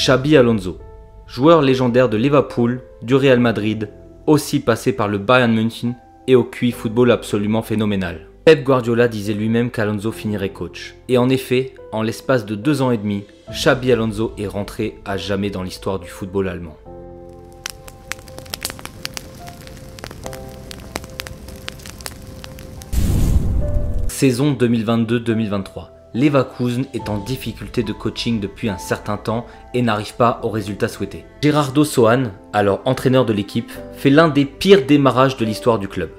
Xabi Alonso, joueur légendaire de Liverpool, du Real Madrid, aussi passé par le Bayern München et au QI football absolument phénoménal. Pep Guardiola disait lui-même qu'Alonso finirait coach. Et en effet, en l'espace de 2 ans et demi, Xabi Alonso est rentré à jamais dans l'histoire du football allemand. Saison 2022-2023. Leverkusen est en difficulté de coaching depuis un certain temps et n'arrive pas au résultat souhaité. Gerardo Sohan, alors entraîneur de l'équipe, fait l'un des pires démarrages de l'histoire du club.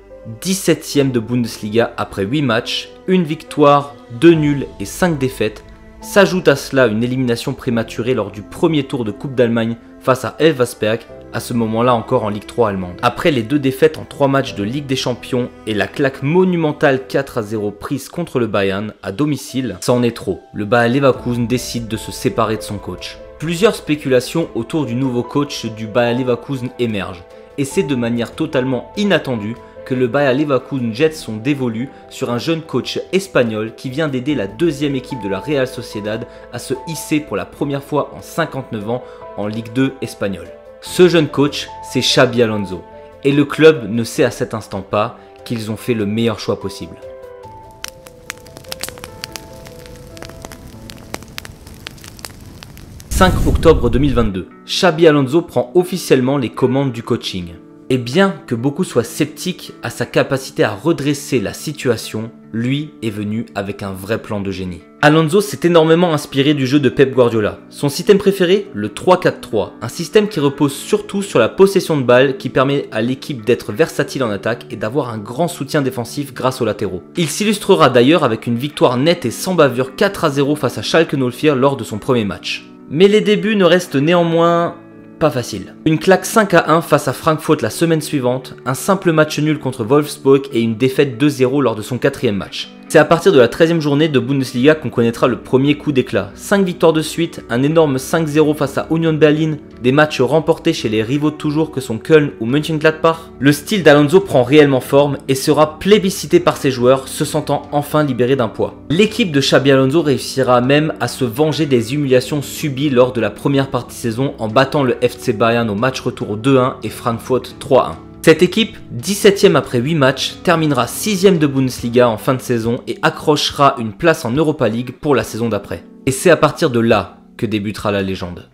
17e de Bundesliga après 8 matchs, 1 victoire, 2 nuls et 5 défaites. S'ajoute à cela une élimination prématurée lors du premier tour de Coupe d'Allemagne face à Elversberg, à ce moment-là encore en Ligue 3 allemande. Après les 2 défaites en 3 matchs de Ligue des Champions et la claque monumentale 4-0 prise contre le Bayern à domicile, ça en est trop. Le Bayer Leverkusen décide de se séparer de son coach. Plusieurs spéculations autour du nouveau coach du Bayer Leverkusen émergent, et c'est de manière totalement inattendue que le Bayer Leverkusen jette son dévolu sur un jeune coach espagnol qui vient d'aider la 2e équipe de la Real Sociedad à se hisser pour la première fois en 59 ans en Ligue 2 espagnole. Ce jeune coach, c'est Xabi Alonso, et le club ne sait à cet instant pas qu'ils ont fait le meilleur choix possible. « 5 octobre 2022, Xabi Alonso prend officiellement les commandes du coaching. Et bien que beaucoup soient sceptiques à sa capacité à redresser la situation, lui est venu avec un vrai plan de génie. Alonso s'est énormément inspiré du jeu de Pep Guardiola. Son système préféré, le 3-4-3, un système qui repose surtout sur la possession de balle qui permet à l'équipe d'être versatile en attaque et d'avoir un grand soutien défensif grâce aux latéraux. Il s'illustrera d'ailleurs avec une victoire nette et sans bavure 4-0 face à Schalke 04 lors de son premier match. Mais les débuts ne restent néanmoins pas facile. Une claque 5-1 face à Francfort la semaine suivante, un simple match nul contre Wolfsburg et une défaite 2-0 lors de son 4e match. C'est à partir de la 13e journée de Bundesliga qu'on connaîtra le premier coup d'éclat. 5 victoires de suite, un énorme 5-0 face à Union Berlin, des matchs remportés chez les rivaux de toujours que sont Köln ou Mönchengladbach. Le style d'Alonso prend réellement forme et sera plébiscité par ses joueurs, se sentant enfin libérés d'un poids. L'équipe de Xabi Alonso réussira même à se venger des humiliations subies lors de la première partie saison en battant le FC Bayern au match retour 2-1 et Francfort 3-1. Cette équipe, 17e après 8 matchs, terminera 6e de Bundesliga en fin de saison et accrochera une place en Europa League pour la saison d'après. Et c'est à partir de là que débutera la légende.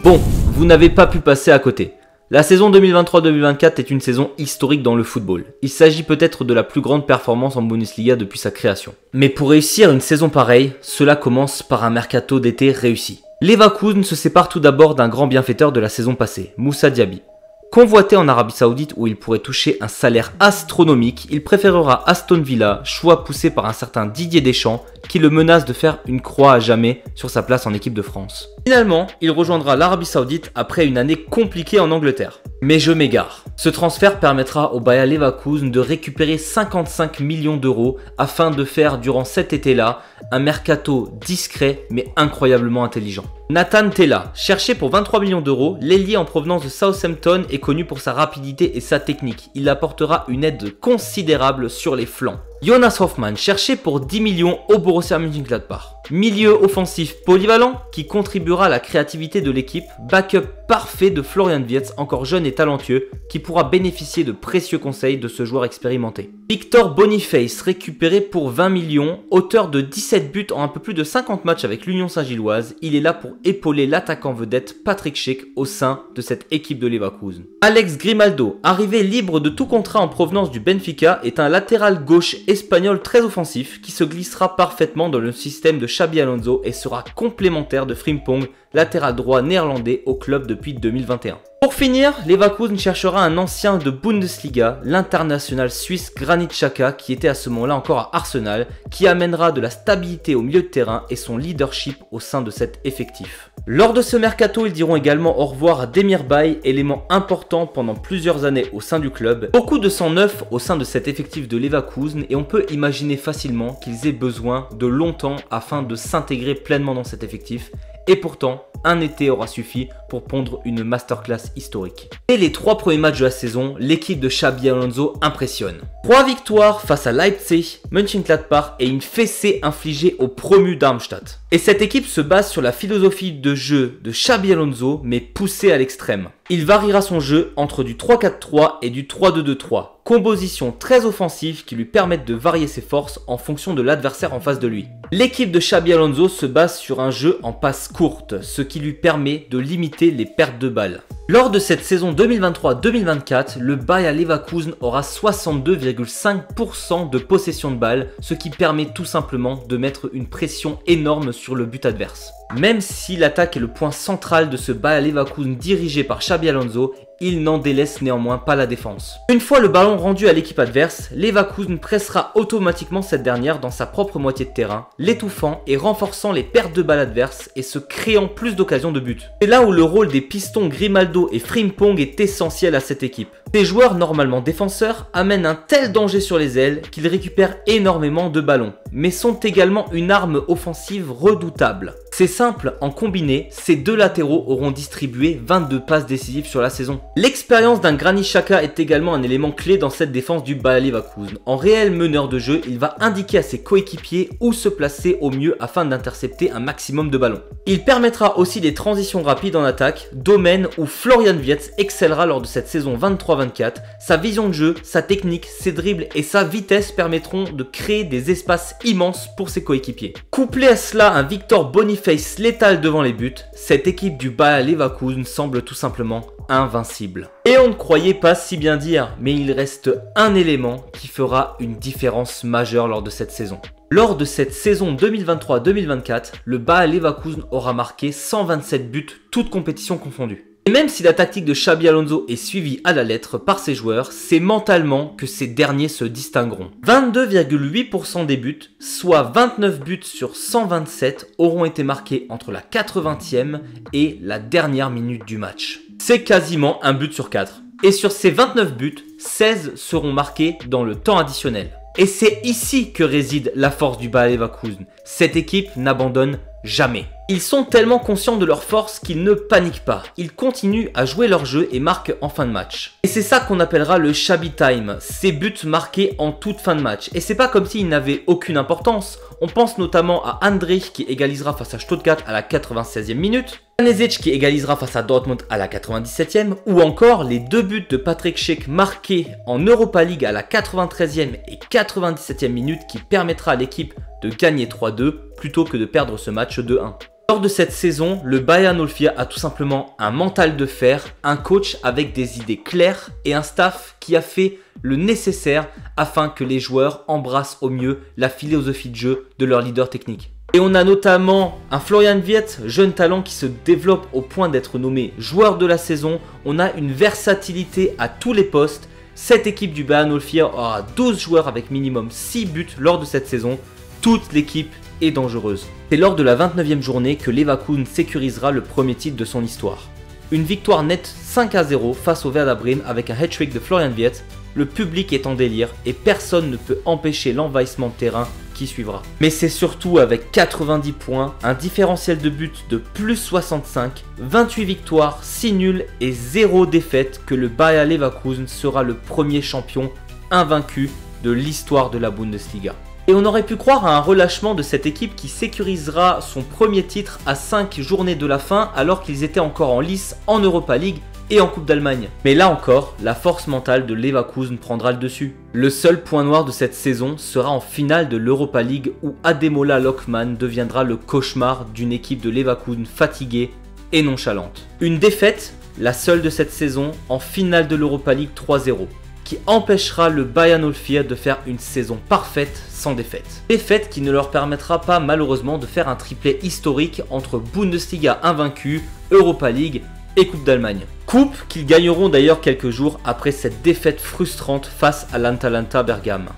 Bon, vous n'avez pas pu passer à côté. La saison 2023-2024 est une saison historique dans le football. Il s'agit peut-être de la plus grande performance en Bundesliga depuis sa création. Mais pour réussir une saison pareille, cela commence par un mercato d'été réussi. Leverkusen se sépare tout d'abord d'un grand bienfaiteur de la saison passée, Moussa Diaby. Convoité en Arabie Saoudite où il pourrait toucher un salaire astronomique, il préférera Aston Villa, choix poussé par un certain Didier Deschamps qui le menace de faire une croix à jamais sur sa place en équipe de France. Finalement, il rejoindra l'Arabie Saoudite après une année compliquée en Angleterre. Mais je m'égare. Ce transfert permettra au Bayer Leverkusen de récupérer 55 millions d'euros afin de faire durant cet été-là un mercato discret mais incroyablement intelligent. Nathan Tella, cherché pour 23 millions d'euros, l'ailier en provenance de Southampton est connu pour sa rapidité et sa technique. Il apportera une aide considérable sur les flancs. Jonas Hoffmann, cherché pour 10 millions au Borussia Mönchengladbach. Milieu offensif polyvalent qui contribuera à la créativité de l'équipe, backup parfait de Florian Wirtz, encore jeune et talentueux, qui pourra bénéficier de précieux conseils de ce joueur expérimenté. Victor Boniface, récupéré pour 20 millions, auteur de 17 buts en un peu plus de 50 matchs avec l'Union Saint-Gilloise, il est là pour épauler l'attaquant vedette Patrick Schick au sein de cette équipe de Leverkusen. Alex Grimaldo, arrivé libre de tout contrat en provenance du Benfica, est un latéral gauche espagnol très offensif qui se glissera parfaitement dans le système de Xabi Alonso et sera complémentaire de Frimpong, latéral droit néerlandais au club depuis 2021. Pour finir, Leverkusen cherchera un ancien de Bundesliga, l'international suisse Granit Xhaka qui était à ce moment-là encore à Arsenal, qui amènera de la stabilité au milieu de terrain et son leadership au sein de cet effectif. Lors de ce mercato, ils diront également au revoir à Demir Bay, élément important pendant plusieurs années au sein du club. Beaucoup de sang neuf au sein de cet effectif de Leverkusen et on peut imaginer facilement qu'ils aient besoin de longtemps afin de s'intégrer pleinement dans cet effectif Et pourtant, un été aura suffi pour pondre une masterclass historique. Et les 3 premiers matchs de la saison, l'équipe de Xabi Alonso impressionne. 3 victoires face à Leipzig, Mönchengladbach et une fessée infligée au promu Darmstadt. Et cette équipe se base sur la philosophie de jeu de Xabi Alonso, mais poussée à l'extrême. Il variera son jeu entre du 3-4-3 et du 3-2-2-3. Composition très offensive qui lui permettent de varier ses forces en fonction de l'adversaire en face de lui. L'équipe de Xabi Alonso se base sur un jeu en passes courtes, ce qui lui permet de limiter les pertes de balles. Lors de cette saison 2023-2024, le Bayer Leverkusen aura 62,5% de possession de balles, ce qui permet tout simplement de mettre une pression énorme sur le but adverse. Même si l'attaque est le point central de ce Bayer Leverkusen dirigé par Xabi Alonso, il n'en délaisse néanmoins pas la défense. Une fois le ballon rendu à l'équipe adverse, Leverkusen pressera automatiquement cette dernière dans sa propre moitié de terrain, l'étouffant et renforçant les pertes de balles adverses et se créant plus d'occasions de but. C'est là où le rôle des pistons Grimaldo et Frimpong est essentiel à cette équipe. Ces joueurs normalement défenseurs amènent un tel danger sur les ailes qu'ils récupèrent énormément de ballons, mais sont également une arme offensive redoutable. C'est simple, en combiné, ces deux latéraux auront distribué 22 passes décisives sur la saison. L'expérience d'un Granit Xhaka est également un élément clé dans cette défense du Bayer Leverkusen. En réel meneur de jeu, il va indiquer à ses coéquipiers où se placer au mieux afin d'intercepter un maximum de ballons. Il permettra aussi des transitions rapides en attaque, domaine où Florian Wirtz excellera lors de cette saison 23-24. Sa vision de jeu, sa technique, ses dribbles et sa vitesse permettront de créer des espaces immenses pour ses coéquipiers. Couplé à cela un Victor Boniface létal devant les buts, cette équipe du Bayer Leverkusen semble tout simplement invincible. Et on ne croyait pas si bien dire, mais il reste un élément qui fera une différence majeure lors de cette saison. Lors de cette saison 2023-2024, le Bayer Leverkusen aura marqué 127 buts, toutes compétitions confondues. Et même si la tactique de Xabi Alonso est suivie à la lettre par ses joueurs, c'est mentalement que ces derniers se distingueront. 22,8% des buts, soit 29 buts sur 127, auront été marqués entre la 80e et la dernière minute du match. C'est quasiment un but sur 4. Et sur ces 29 buts, 16 seront marqués dans le temps additionnel. Et c'est ici que réside la force du Bayer Leverkusen. Cette équipe n'abandonne jamais. Ils sont tellement conscients de leur force qu'ils ne paniquent pas. Ils continuent à jouer leur jeu et marquent en fin de match. Et c'est ça qu'on appellera le Xabi Time, ces buts marqués en toute fin de match. Et c'est pas comme s'ils n'avaient aucune importance. On pense notamment à Andrich qui égalisera face à Stuttgart à la 96e minute, Stanisic qui égalisera face à Dortmund à la 97e, ou encore les 2 buts de Patrick Schick marqués en Europa League à la 93e et 97e minute qui permettra à l'équipe de gagner 3-2 plutôt que de perdre ce match 2-1. Lors de cette saison, le Bayer 04 a tout simplement un mental de fer, un coach avec des idées claires et un staff qui a fait le nécessaire afin que les joueurs embrassent au mieux la philosophie de jeu de leur leader technique. Et on a notamment un Florian Wirtz, jeune talent qui se développe au point d'être nommé joueur de la saison. On a une versatilité à tous les postes. Cette équipe du Bayer 04 aura 12 joueurs avec minimum 6 buts lors de cette saison. Toute l'équipe est dangereuse. C'est lors de la 29e journée que Leverkusen sécurisera le premier titre de son histoire. Une victoire nette 5-0 face au Werder Bremen avec un hat-trick de Florian Wirtz. Le public est en délire et personne ne peut empêcher l'envahissement de terrain qui suivra. Mais c'est surtout avec 90 points, un différentiel de but de plus 65, 28 victoires, 6 nuls et 0 défaites que le Bayer Leverkusen sera le premier champion invaincu de l'histoire de la Bundesliga. Et on aurait pu croire à un relâchement de cette équipe qui sécurisera son premier titre à 5 journées de la fin alors qu'ils étaient encore en lice en Europa League et en Coupe d'Allemagne. Mais là encore, la force mentale de Leverkusen prendra le dessus. Le seul point noir de cette saison sera en finale de l'Europa League où Ademola Lookman deviendra le cauchemar d'une équipe de Leverkusen fatiguée et nonchalante. Une défaite, la seule de cette saison, en finale de l'Europa League 3-0. Qui empêchera le Bayer 04 de faire une saison parfaite sans défaite. Défaite qui ne leur permettra pas malheureusement de faire un triplé historique entre Bundesliga invaincue, Europa League et Coupe d'Allemagne. Coupe qu'ils gagneront d'ailleurs quelques jours après cette défaite frustrante face à l'Atalanta Bergame.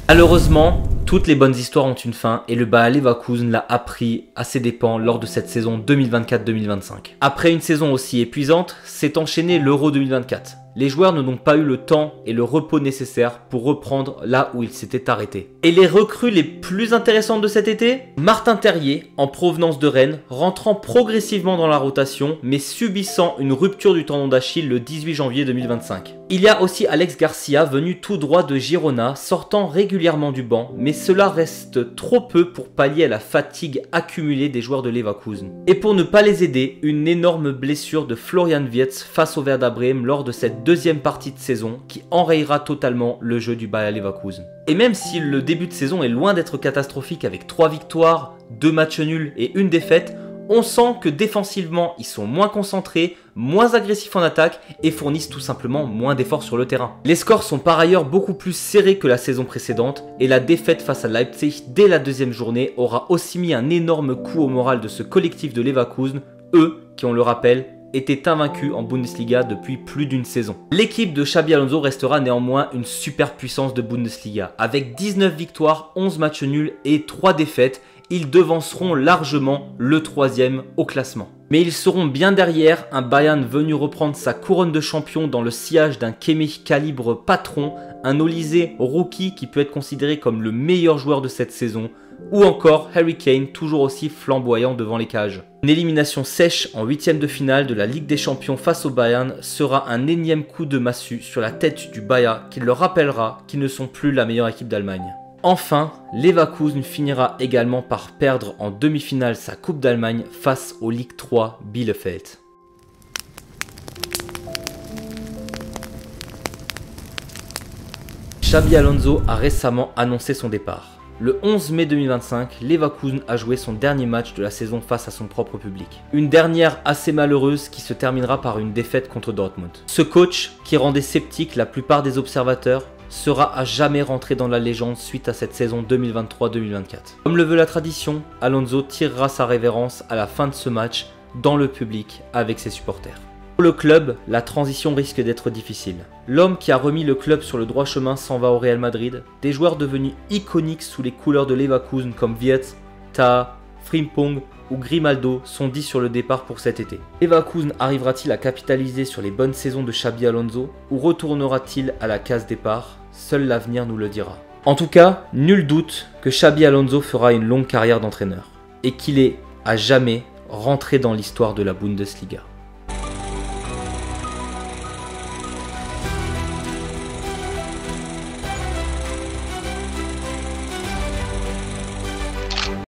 Malheureusement, toutes les bonnes histoires ont une fin et le Bayer Leverkusen l'a appris à ses dépens lors de cette saison 2024-2025. Après une saison aussi épuisante, s'est enchaîné l'Euro 2024. Les joueurs n'ont donc pas eu le temps et le repos nécessaires pour reprendre là où ils s'étaient arrêtés. Et les recrues les plus intéressantes de cet été? Martin Terrier, en provenance de Rennes, rentrant progressivement dans la rotation, mais subissant une rupture du tendon d'Achille le 18 janvier 2025. Il y a aussi Alex Garcia, venu tout droit de Girona, sortant régulièrement du banc, mais cela reste trop peu pour pallier à la fatigue accumulée des joueurs de Leverkusen. Et pour ne pas les aider, une énorme blessure de Florian Wirtz face au Werder Bremen lors de cette deuxième partie de saison qui enrayera totalement le jeu du Bayer Leverkusen. Et même si le début de saison est loin d'être catastrophique avec 3 victoires, 2 matchs nuls et 1 défaite, on sent que défensivement ils sont moins concentrés, moins agressifs en attaque et fournissent tout simplement moins d'efforts sur le terrain. Les scores sont par ailleurs beaucoup plus serrés que la saison précédente et la défaite face à Leipzig dès la deuxième journée aura aussi mis un énorme coup au moral de ce collectif de Leverkusen, eux qui, on le rappelle, étaient invaincus en Bundesliga depuis plus d'une saison. L'équipe de Xabi Alonso restera néanmoins une superpuissance de Bundesliga. Avec 19 victoires, 11 matchs nuls et 3 défaites, ils devanceront largement le 3e au classement. Mais ils seront bien derrière un Bayern venu reprendre sa couronne de champion dans le sillage d'un Kimmich calibre patron, un Olise rookie qui peut être considéré comme le meilleur joueur de cette saison, ou encore Harry Kane toujours aussi flamboyant devant les cages. Une élimination sèche en 8e de finale de la Ligue des Champions face au Bayern sera un énième coup de massue sur la tête du Bayern qui leur rappellera qu'ils ne sont plus la meilleure équipe d'Allemagne. Enfin, Leverkusen finira également par perdre en demi-finale sa Coupe d'Allemagne face au Ligue 3 Bielefeld. Xabi Alonso a récemment annoncé son départ. Le 11 mai 2025, Leverkusen a joué son dernier match de la saison face à son propre public. Une dernière assez malheureuse qui se terminera par une défaite contre Dortmund. Ce coach, qui rendait sceptique la plupart des observateurs, sera à jamais rentré dans la légende suite à cette saison 2023-2024. Comme le veut la tradition, Alonso tirera sa révérence à la fin de ce match dans le public avec ses supporters. Pour le club, la transition risque d'être difficile. L'homme qui a remis le club sur le droit chemin s'en va au Real Madrid. Des joueurs devenus iconiques sous les couleurs de Leverkusen comme Wirtz, Tah, Frimpong ou Grimaldo sont dits sur le départ pour cet été. Leverkusen arrivera-t-il à capitaliser sur les bonnes saisons de Xabi Alonso ou retournera-t-il à la case départ? Seul l'avenir nous le dira. En tout cas, nul doute que Xabi Alonso fera une longue carrière d'entraîneur et qu'il est à jamais rentré dans l'histoire de la Bundesliga.